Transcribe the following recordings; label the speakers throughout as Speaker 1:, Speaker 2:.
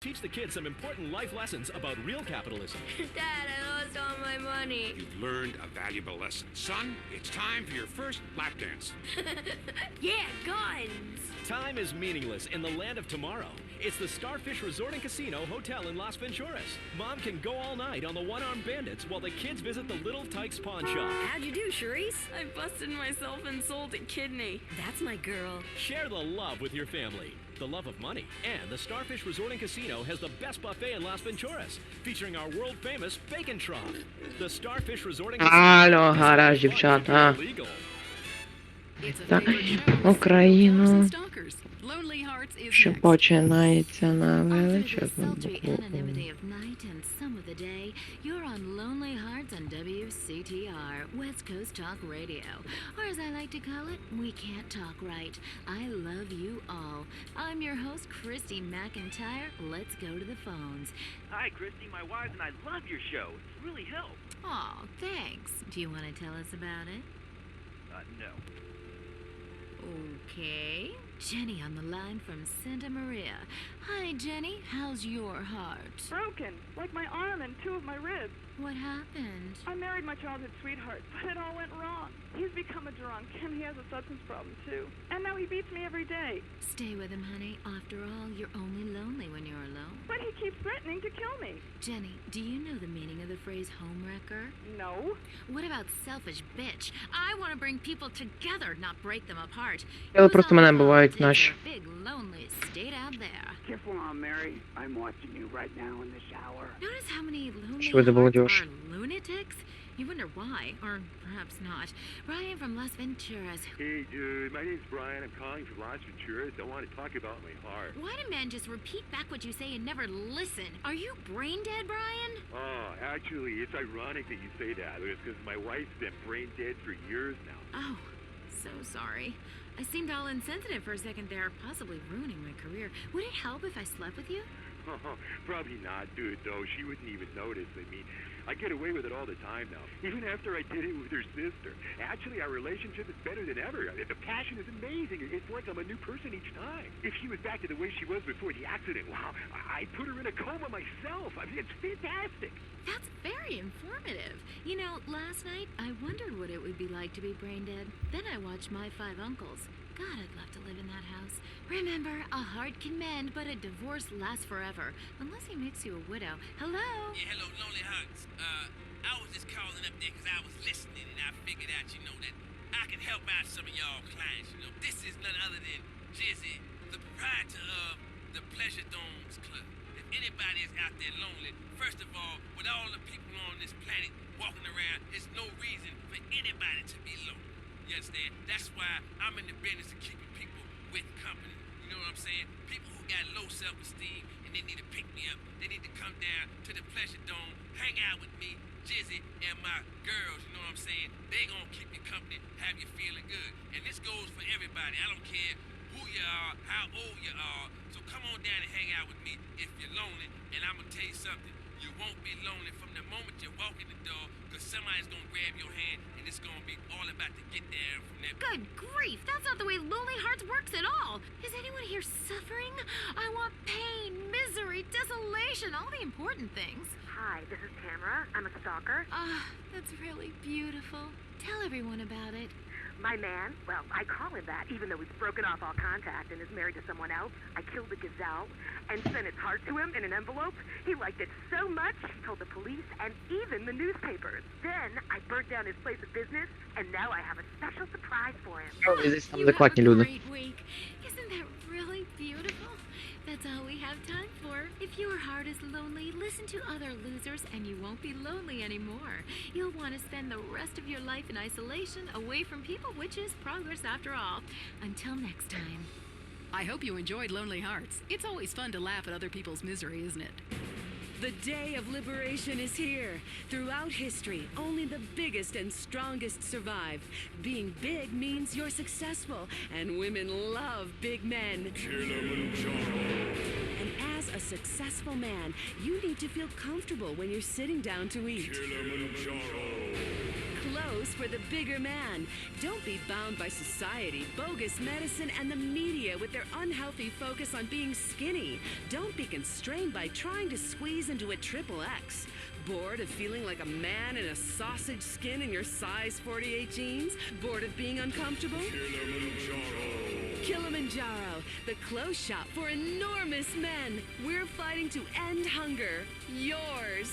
Speaker 1: Teach the kids some important life lessons about real capitalism.
Speaker 2: Dad, I lost all my money.
Speaker 3: You've learned a valuable lesson. Son, it's time for your first lap dance.
Speaker 2: Yeah, guns!
Speaker 1: Time is meaningless in the land of tomorrow. It's the Starfish Resort and Casino Hotel in Las Venturas. Mom can go all night on the one-armed bandits while the kids visit the Little Tykes pawn shop.
Speaker 4: How'd you do, Charisse?
Speaker 5: I busted myself and sold a kidney.
Speaker 4: That's my girl.
Speaker 1: Share the love with your family, the love of money. And the Starfish Resort and Casino has the best buffet in Las Venturas, featuring our world-famous bacon trough. The Starfish Resort and Casino.
Speaker 6: Алло, гараж, дівчата.
Speaker 1: Legal.
Speaker 6: Так, Україну. Що починається на величезному букву.
Speaker 7: You're on Lonely Hearts on WCTR, West Coast Talk Radio. Or as I like to call it, We Can't Talk Right. I love you all. I'm your host, Christy McIntyre. Let's go to the phones.
Speaker 8: Hi, Christy. My wife and I love your show. It's really helped.
Speaker 7: Aw, thanks. Do you want to tell us about it?
Speaker 8: No.
Speaker 7: Okay. Jenny on the line from Santa Maria. Hi, Jenny. How's your heart?
Speaker 5: Broken, like my arm and two of my ribs.
Speaker 7: What happened?
Speaker 5: I married my childhood sweetheart, but it all went wrong. He's become a drunk, and he has a substance problem, too. And now he beats me every day.
Speaker 7: Stay with him, honey. After all, you're only lonely when you're alone.
Speaker 5: But he keeps threatening to kill me.
Speaker 7: Jenny, do you know the meaning of the phrase homewrecker?
Speaker 5: No.
Speaker 7: What about selfish bitch? I want to bring people together, not break them apart.
Speaker 6: Але просто мене бувають наші.
Speaker 7: Big lonely state out there.
Speaker 9: Careful, Aunt Mary. I'm watching you right now in the shower.
Speaker 7: Notice how many lonely
Speaker 6: Що ви молодіж?
Speaker 7: are lunatics? You wonder why, or perhaps not. Brian from Las Venturas.
Speaker 10: Hey, dude, my name's Brian. I'm calling from Las Venturas. I want to talk about my heart.
Speaker 7: Why do men just repeat back what you say and never listen? Are you brain dead, Brian?
Speaker 10: Oh, actually, it's ironic that you say that. It's because my wife's been brain dead for years now.
Speaker 7: Oh, so sorry. I seemed all insensitive for a second there, possibly ruining my career. Would it help if I slept with you?
Speaker 10: Probably not, dude, though. She wouldn't even notice. I mean, I get away with it all the time now, even after I did it with her sister. Actually, our relationship is better than ever. The passion is amazing. It's like I'm a new person each time. If she was back to the way she was before the accident, wow, I'd put her in a coma myself. I mean, it's fantastic.
Speaker 7: That's very informative. You know, last night I wondered what it would be like to be brain dead. Then I watched My Five Uncles. God, I'd love to live in that house. Remember, a heart can mend, but a divorce lasts forever. Unless he makes you a widow. Hello?
Speaker 11: Yeah, hello, Lonely Hearts. I was just calling up there because I was listening and I figured out, you know, that I can help out some of y'all clients, you know. This is none other than Jizzy, the proprietor of the Pleasure Domes Club. If anybody is out there lonely, first of all, with all the people on this planet walking around, there's no reason for anybody to be lonely. You understand? That's why I'm in the business of keeping people with company. You know what I'm saying? People who got low self-esteem and they need to pick me up. They need to come down to the Pleasure Dome, hang out with me, Jizzy, and my girls. You know what I'm saying? They gonna keep you company, have you feeling good. And this goes for everybody. I don't care who you are, how old you are. So come on down and hang out with me if you're lonely. And I'm gonna tell you something. You won't be lonely from the moment you walk in the door, because somebody's gonna grab your hand and it's gonna be all about to get there from there.
Speaker 7: Good grief, that's not the way Lonely Hearts works at all. Is anyone here suffering? I want pain, misery, desolation, all the important things.
Speaker 12: Hi, this is Tamara. I'm a stalker.
Speaker 7: That's really beautiful. Tell everyone about it.
Speaker 12: My man, well, I call him that, even though he's broken off all contact and is married to someone else. I killed the gazelle and sent its heart to him in an envelope. He liked it so much, he told the police and even the newspapers. Then I burnt down his place of business, and now I have a special surprise for him.
Speaker 6: Здесь там адекватні люди.
Speaker 7: Great week. Isn't that really beautiful? That's all we have time for. If your heart is lonely, listen to other losers and you won't be lonely anymore. You'll want to spend the rest of your life in isolation, away from people, which is progress after all. Until next time.
Speaker 4: I hope you enjoyed Lonely Hearts. It's always fun to laugh at other people's misery, isn't it?
Speaker 13: The day of liberation is here. Throughout history, only the biggest and strongest survive. Being big means you're successful, and women love big men. And as a successful man, you need to feel comfortable when you're sitting down to eat. Clothes pose for the bigger man. Don't be bound by society, bogus medicine, and the media with their unhealthy focus on being skinny. Don't be constrained by trying to squeeze into a XXX. Bored of feeling like a man in a sausage skin in your size 48 jeans? Bored of being uncomfortable? Kilimanjaro, the clothes shop for enormous men. We're fighting to end hunger. Yours.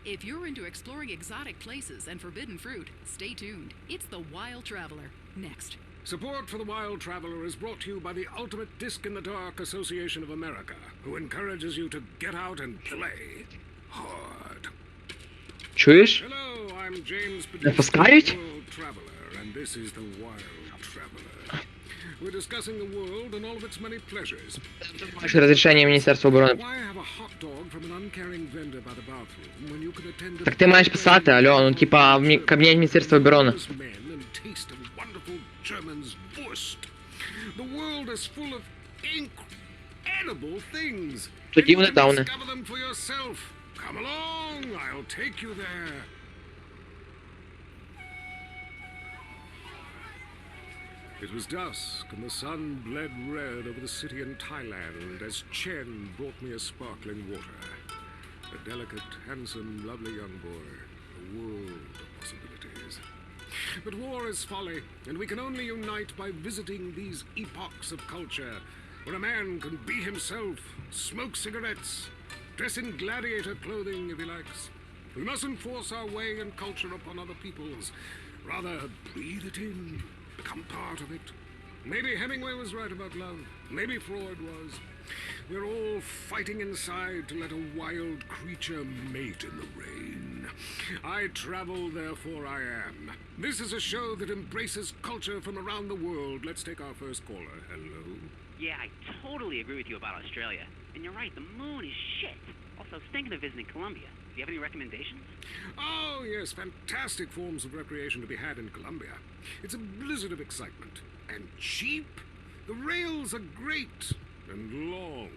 Speaker 4: If you're into exploring exotic places and forbidden fruit, stay tuned. It's The Wild Traveler. Next.
Speaker 14: Support for The Wild Traveler is brought to you by the Ultimate Disc in the Dark Association of America, who encourages you to get out and play hard.
Speaker 6: Чуєш?
Speaker 14: Hello, I'm James
Speaker 6: Не
Speaker 14: Padilla,
Speaker 6: пускають?
Speaker 14: World Traveler, and this is The Wild Traveler. We're discussing the world and all of its many pleasures.
Speaker 6: Розрішення Міністерства оборони.
Speaker 14: Why have a hot dog from an uncaring vendor by the bathroom when you can attend to
Speaker 6: Так ти маєш писати, алло, ну типа в кабінет Міністерства оборони.
Speaker 14: men and taste of wonderful German's Wurst? The world is full of incredible things.
Speaker 6: Тоді вони дауни.
Speaker 14: Discover them for yourself. Come along, I'll take you there. It was dusk, and the sun bled red over the city in Thailand as Chen brought me a sparkling water. A delicate, handsome, lovely young boy. A world of possibilities. But war is folly, and we can only unite by visiting these epochs of culture, where a man can be himself, smoke cigarettes, dress in gladiator clothing if he likes. We mustn't force our way and culture upon other people's. Rather, breathe it in, become part of it. Maybe Hemingway was right about love. Maybe Freud was. We're all fighting inside to let a wild creature mate in the rain. I travel, therefore I am. This is a show that embraces culture from around the world. Let's take our first caller. Hello?
Speaker 8: Yeah, I totally agree with you about Australia. And you're right, the moon is shit. Also, thinking of visiting Colombia. Do you have any recommendations?
Speaker 14: Oh, yes, fantastic forms of recreation to be had in Colombia. It's a blizzard of excitement. And cheap. The rails are great. And long.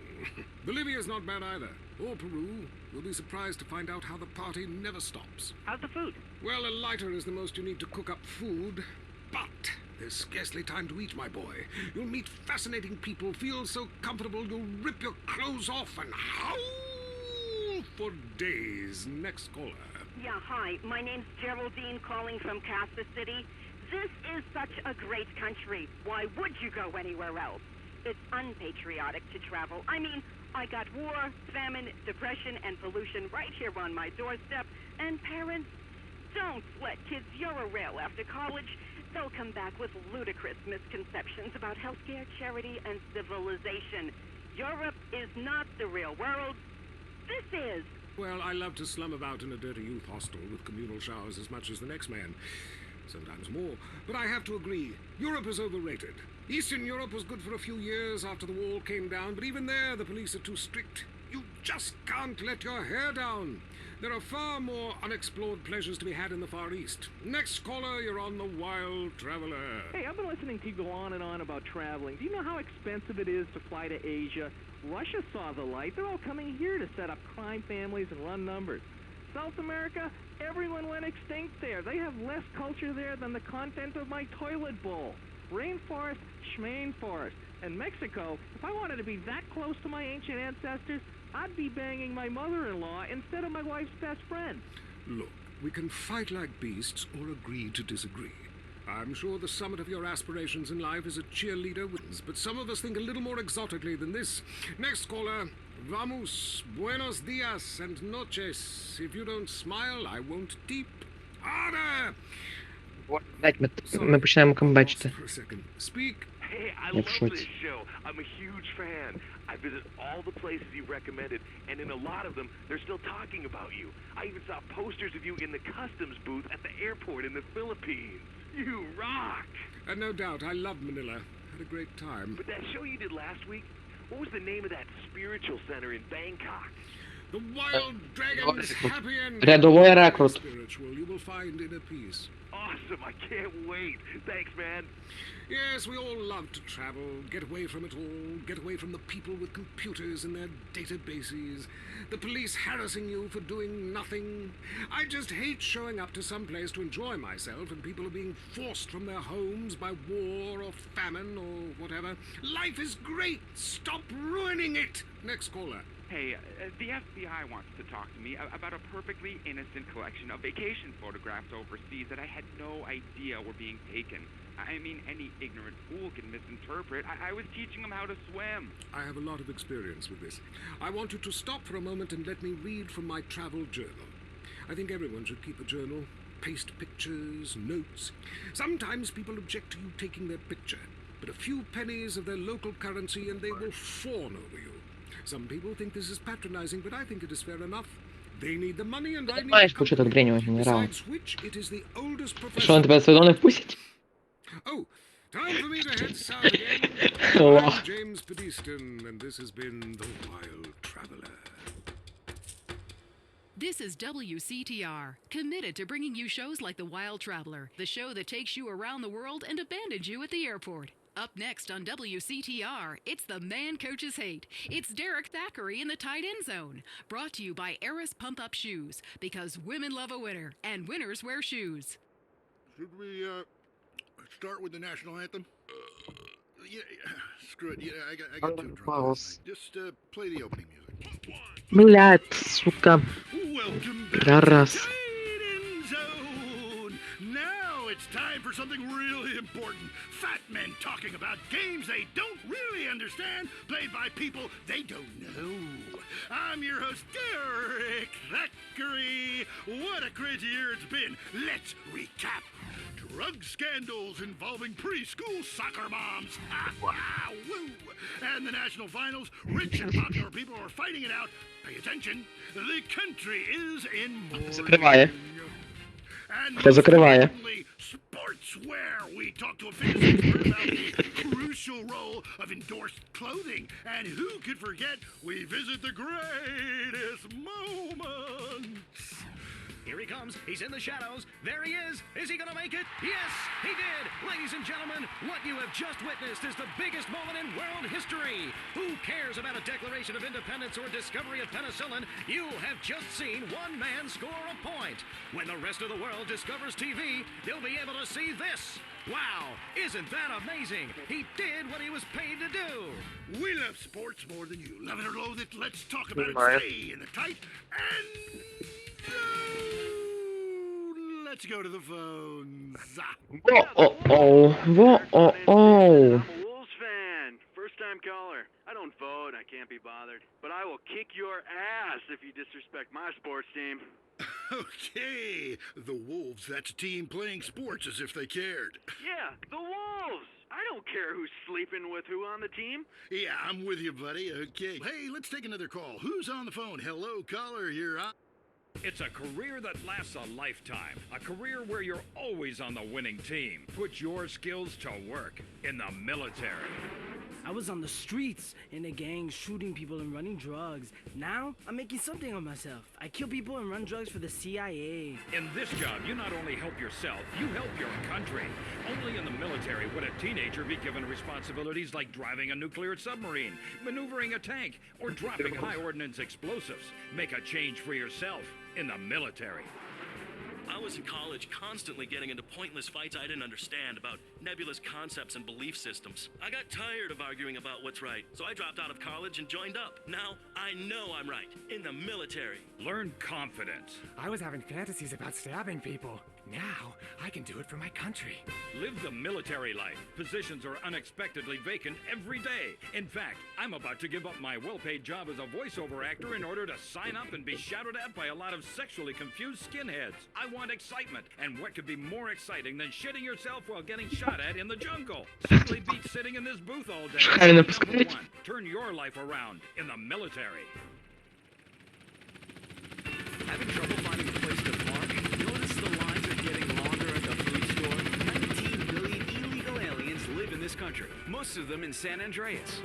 Speaker 14: Bolivia's not bad either. Or Peru. You'll be surprised to find out how the party never stops.
Speaker 8: How's the food?
Speaker 14: Well, a lighter is the most you need to cook up food. But there's scarcely time to eat, my boy. You'll meet fascinating people, feel so comfortable you'll rip your clothes off and howl for days. Next caller.
Speaker 12: Yeah, hi. My name's Geraldine calling from Kansas City. This is such a great country. Why would you go anywhere else? It's unpatriotic to travel. I mean, I got war, famine, depression, and pollution right here on my doorstep. And parents, don't let kids Euro-rail after college. They'll come back with ludicrous misconceptions about healthcare, charity, and civilization. Europe is not the real world. This is.
Speaker 14: Well, I love to slum about in a dirty youth hostel with communal showers as much as the next man. Sometimes more. But I have to agree, Europe is overrated. Eastern Europe was good for a few years after the wall came down, but even there the police are too strict. You just can't let your hair down. There are far more unexplored pleasures to be had in the Far East. Next caller, you're on The Wild Traveler.
Speaker 15: Hey, I've been listening to you go on and on about traveling. Do you know how expensive it is to fly to Asia? Russia saw the light. They're all coming here to set up crime families and run numbers. South America, everyone went extinct there. They have less culture there than the content of my toilet bowl. Rainforest, schmain forest. And Mexico, if I wanted to be that close to my ancient ancestors, I'd be banging my mother-in-law instead of my wife's best friend.
Speaker 14: Look, we can fight like beasts or agree to disagree. I'm sure the summit of your aspirations in life is a cheerleader wins, but some of us think a little more exotically than this. Next caller, vamos, buenos dias and noches. If you don't smile, I won't deep. Harder!
Speaker 6: Ми починаємо камбечити.
Speaker 14: Speak.
Speaker 10: Hey, I
Speaker 6: Я
Speaker 10: love
Speaker 6: в шоці.
Speaker 10: this show. I'm a huge fan. I visit all the places you recommended, and in a lot of them, they're still talking about you. I even saw posters of you in the customs booth at the airport in the Philippines. You rock!
Speaker 14: And no doubt, I love Manila. Had a great time.
Speaker 10: But that show you did last week, what was the name of that spiritual center in Bangkok?
Speaker 14: The Wild Dragon's Happy End.
Speaker 6: Рядовой рекрут.
Speaker 14: Spiritual, you will find inner peace.
Speaker 10: awesome. I can't wait. Thanks, man.
Speaker 14: Yes, we all love to travel, get away from it all, get away from the people with computers in their databases, the police harassing you for doing nothing. I just hate showing up to some place to enjoy myself and people are being forced from their homes by war or famine or whatever. Life is great. Stop ruining it. Next caller.
Speaker 16: Hey, the FBI wants to talk to me about a perfectly innocent collection of vacation photographs overseas that I had no idea were being taken. I mean, any ignorant fool can misinterpret. I was teaching them how to swim.
Speaker 14: I have a lot of experience with this. I want you to stop for a moment and let me read from my travel journal. I think everyone should keep a journal. Paste pictures, notes. Sometimes people object to you taking their picture, but a few pennies of their local currency and they will fawn over you. Some people think this is patronizing, but I think it is fair enough. They need the money and I need
Speaker 6: Знаєш, що тут грінього генерала.
Speaker 14: Besides which, it is the oldest
Speaker 6: Що, вони тебе все одно не впустять?
Speaker 14: Oh, time for me to head south again.
Speaker 6: Oh.
Speaker 14: I'm James Pediston, and this has been The Wild Traveler.
Speaker 4: This is WCTR, committed to bringing you shows like The Wild Traveler, the show that takes you around the world and abandons you at the airport. Up next on WCTR, it's The Man Coaches Hate. It's Derek Thackeray in the tight end zone. Brought to you by Eris Pump Up Shoes, because women love a winner, and winners wear shoes.
Speaker 17: Should we, start with the national anthem? Yeah, screw it. Yeah, I got too drunk last night. Just, play the opening music.
Speaker 6: Блядь, сука. Раз.
Speaker 17: Now it's time for something really important. Fat men talking about games they don't really understand, played by people they don't know. I'm your host, Derek Thackeray. What a crazy year it's been. Let's recap. Drug scandals involving preschool soccer moms. Woo! And the national finals, rich and popular people are fighting it out. Pay attention. The country is in mourning.
Speaker 6: Закриває.
Speaker 17: And
Speaker 6: Хто закриває?
Speaker 17: sportswear. We talk to a famous expert about the crucial role of endorsed clothing. And who could forget, we visit the greatest moments.
Speaker 1: Here he comes. He's in the shadows. There he is. Is he going to make it? Yes, he did. Ladies and gentlemen, what you have just witnessed is the biggest moment in world history. Who cares about a Declaration of Independence or discovery of penicillin? You have just seen one man score a point. When the rest of the world discovers TV, they'll be able to see this. Wow, isn't that amazing? He did what he was paid to do.
Speaker 17: We love sports more than you. Love it or loathe it, let's talk about it. Stay in the tight and... let's go to the phones.
Speaker 6: Во-о-о, во-о-о.
Speaker 10: I'm a Wolves fan. First-time caller. I don't vote. I can't be bothered. But I will kick your ass if you disrespect my sports team.
Speaker 17: Okay, the Wolves, that's a team playing sports as if they cared.
Speaker 10: Yeah, the Wolves. I don't care who's sleeping with who on the team.
Speaker 17: Yeah, I'm with you, buddy. Okay. Hey, let's take another call. Who's on the phone? Hello, caller, you're on.
Speaker 18: It's a career that lasts a lifetime. A career where you're always on the winning team. Put your skills to work in the military.
Speaker 19: I was on the streets in a gang shooting people and running drugs. Now, I'm making something of myself. I kill people and run drugs for the CIA.
Speaker 18: In this job, you not only help yourself, you help your country. Only in the military would a teenager be given responsibilities like driving a nuclear submarine, maneuvering a tank, or dropping high ordnance explosives. Make a change for yourself in the military.
Speaker 20: I was in college constantly getting into pointless fights I didn't understand about nebulous concepts and belief systems. I got tired of arguing about what's right, so I dropped out of college and joined up. Now, I know I'm right. In the military.
Speaker 18: Learn confidence.
Speaker 21: I was having fantasies about stabbing people. Now, I can do it for my country.
Speaker 18: Live the military life. Positions are unexpectedly vacant every day. In fact, I'm about to give up my well-paid job as a voiceover actor in order to sign up and be shouted at by a lot of sexually confused skinheads. I want excitement, and what could be more exciting than shitting yourself while getting shot at in the jungle? Simply beats sitting in this booth all day. Number one, turn your life around in the military.
Speaker 1: Having trouble finding a place to park? Notice the lines are getting longer at the food store? 19 million illegal aliens live in this
Speaker 3: this country, most of them in San Andreas.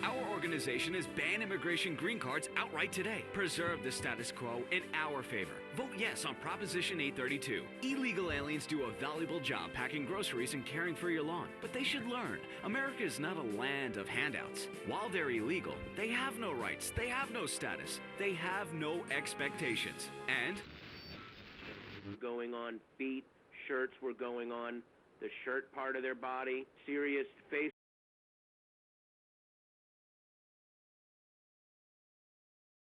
Speaker 3: Our organization has banned immigration green cards outright today. Preserve the status quo in our favor. Vote yes on Proposition 832. Illegal aliens do a valuable job packing groceries and caring for your lawn. But they should learn, America is not a land of handouts. While they're illegal, they have no rights, they have no status, they have no expectations. And
Speaker 22: going on feet, shirts were going on the shirt part of their body, serious face